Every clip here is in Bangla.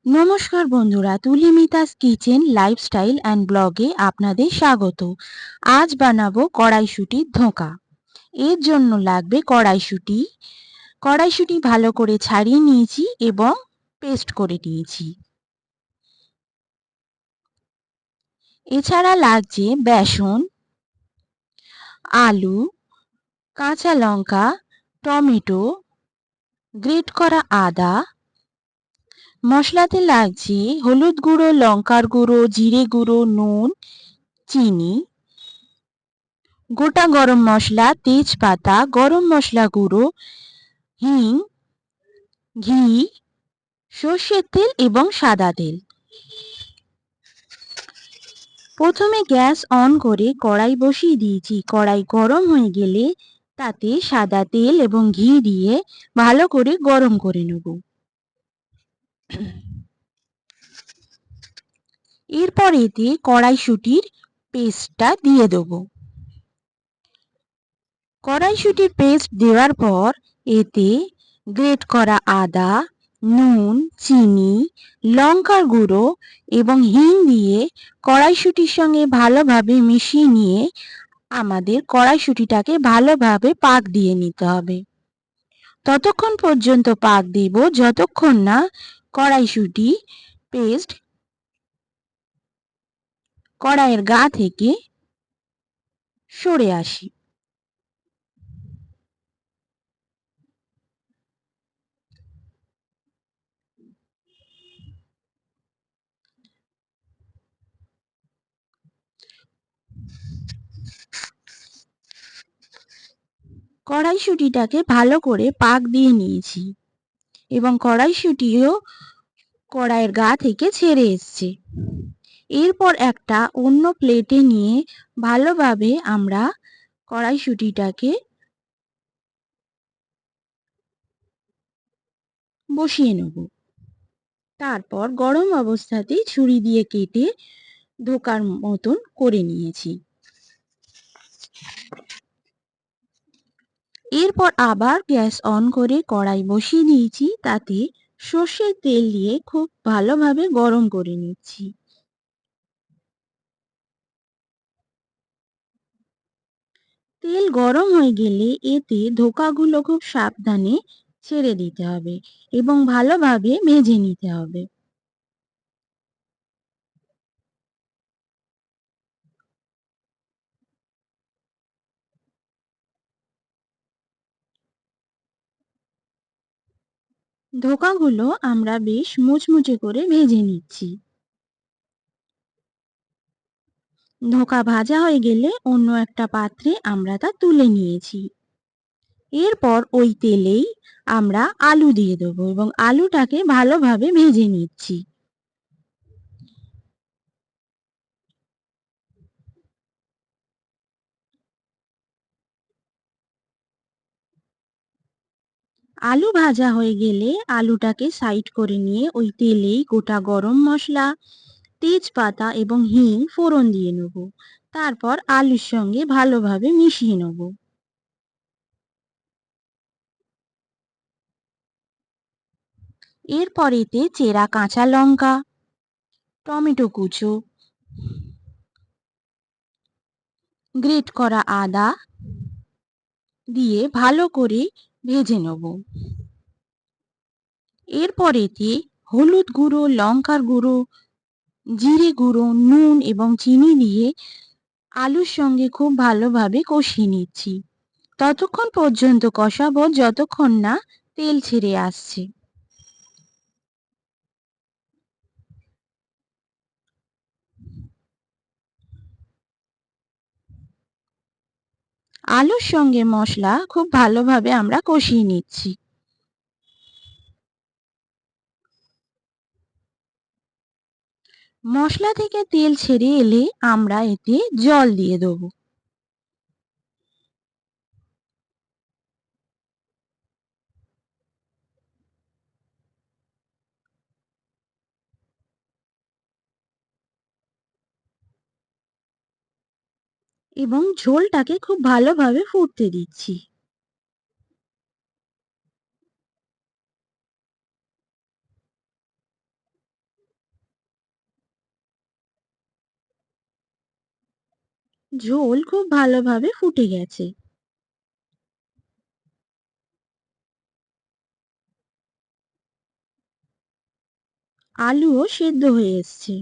নমস্কার বন্ধুরা, তুলিমিতাস কিচেন লাইফস্টাইল অ্যান্ড ব্লগে আপনাদের স্বাগত। আজ বানাবো কড়াইশুঁটির ধোঁকা। এর জন্য লাগবে কড়াইশুঁটি। কড়াইশুঁটি ভালো করে ছাড়িয়ে নিয়েছি এবং পেস্ট করে নিয়েছি। এছাড়া লাগছে বেসন, আলু, কাঁচা লঙ্কা, টমেটো, গ্রেট করা আদা। মশলাতে লাগছে হলুদ গুঁড়ো, লঙ্কার গুঁড়ো, জিরে গুঁড়ো, নুন, চিনি, গোটা গরম মশলা, তেজপাতা, গরম মশলা গুঁড়ো, হিং, ঘি, সর্ষের তেল এবং সাদা তেল। প্রথমে গ্যাস অন করে কড়াই বসিয়ে দিয়েছি। কড়াই গরম হয়ে গেলে তাতে সাদা তেল এবং ঘি দিয়ে ভালো করে গরম করে নেব। এরপর এতে কড়াইশুঁটির পেস্টটা দিয়ে দেব। কড়াইশুঁটির পেস্ট দেওয়ার পর এতে গ্রেট করা আদা, নুন, চিনি, লঙ্কার গুঁড়ো এবং হিং দিয়ে কড়াইশুঁটির সঙ্গে ভালোভাবে মিশিয়ে নিয়ে আমাদের কড়াইশুঁটিটাকে ভালোভাবে পাক দিয়ে নিতে হবে। ততক্ষণ পর্যন্ত পাক দেব যতক্ষণ না কড়াইশুঁটি পেস্ট কড়াইয়ের গা থেকে সরে আসে। কড়াইশুঁটিটাকে ভালো করে পাক দিয়ে নিয়েছি এবং কড়াইশুঁটিও কড়াইয়ের গা থেকে ছেড়ে এসছে। এরপর একটা অন্য প্লেটে নিয়ে ভালোভাবে আমরা কড়াইশুঁটিটাকে বসিয়ে নেব। তারপর গরম অবস্থাতেই ছুরি দিয়ে কেটে ধোকার মতন করে নিয়েছি। এরপর আবার গ্যাস অন করে কড়াই বসিয়ে দিয়েছি। তাতে সর্ষের তেল দিয়ে খুব ভালোভাবে গরম করে নিচ্ছি। তেল গরম হয়ে গেলে এতে ধোকাগুলো খুব সাবধানে ছেড়ে দিতে হবে এবং ভালোভাবে ভেজে নিতে হবে। ধোকাগুলো আমরা বেশ মুচমুচে করে ভেজে নিচ্ছি। ধোকা ভাজা হয়ে গেলে অন্য একটা পাত্রে আমরা তা তুলে নিয়েছি। এরপর ওই তেলেই আমরা আলু দিয়ে দেবো এবং আলুটাকে ভালোভাবে ভেজে নিচ্ছি। আলু ভাজা হয়ে গেলে আলুটাকে সাইড করে নিয়ে ওই তেলেই গোটা গরম মশলা, তেজপাতা এবং হিং ফোড়ন দিয়ে নেব। তারপর আলুর সঙ্গে ভালোভাবে মিশিয়ে নেব। এরপর এতে চেরা কাঁচা লঙ্কা, টমেটো কুচো, গ্রেট করা আদা দিয়ে ভালো করে ভেজে নেব। এরপর এতে হলুদ গুঁড়ো, লঙ্কার গুঁড়ো, জিরে গুঁড়ো, নুন এবং চিনি দিয়ে আলুর সঙ্গে খুব ভালোভাবে কষিয়ে নিচ্ছি। ততক্ষণ পর্যন্ত কষাবো যতক্ষণ না তেল ছেড়ে আসছে। আলুর সঙ্গে মশলা খুব ভালোভাবে আমরা কষিয়ে নিচ্ছি। মশলা থেকে তেল ছেড়ে এলে আমরা এতে জল দিয়ে দেবো এবং ঝোলটাকে খুব ভালোভাবে ফুটতে দিচ্ছি। ঝোল খুব ভালোভাবে ফুটে গেছে। আলুও সেদ্ধ হয়ে এসছে।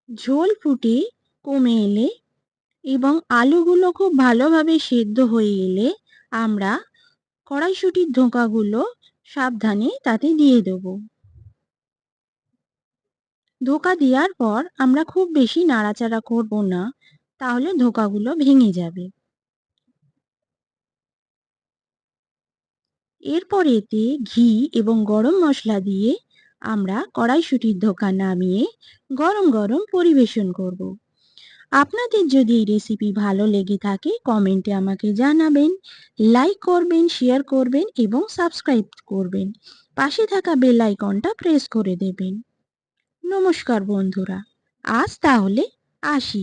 ঝোল ফুটে কমে এলে এবং আলুগুলো খুব ভালোভাবে সেদ্ধ হয়ে এলে আমরা কড়াইশুঁটির ধোঁকাগুলো সাবধানে তাতে দিয়ে দেব। ধোঁকা দেওয়ার পর আমরা খুব বেশি নাড়াচাড়া করব না, তাহলে ধোঁকাগুলো ভেঙে যাবে। এরপর এতে ঘি এবং গরম মশলা দিয়ে আমরা কড়াইশুঁটির ধোঁকা নামিয়ে গরম গরম পরিবেশন করব। আপনাদের যদি এই রেসিপি ভালো লেগে থাকে কমেন্টে আমাকে জানাবেন, লাইক করবেন, শেয়ার করবেন এবং সাবস্ক্রাইব করবেন। পাশে থাকা বেল আইকনটা প্রেস করে দেবেন। নমস্কার বন্ধুরা, আজ তাহলে আসি।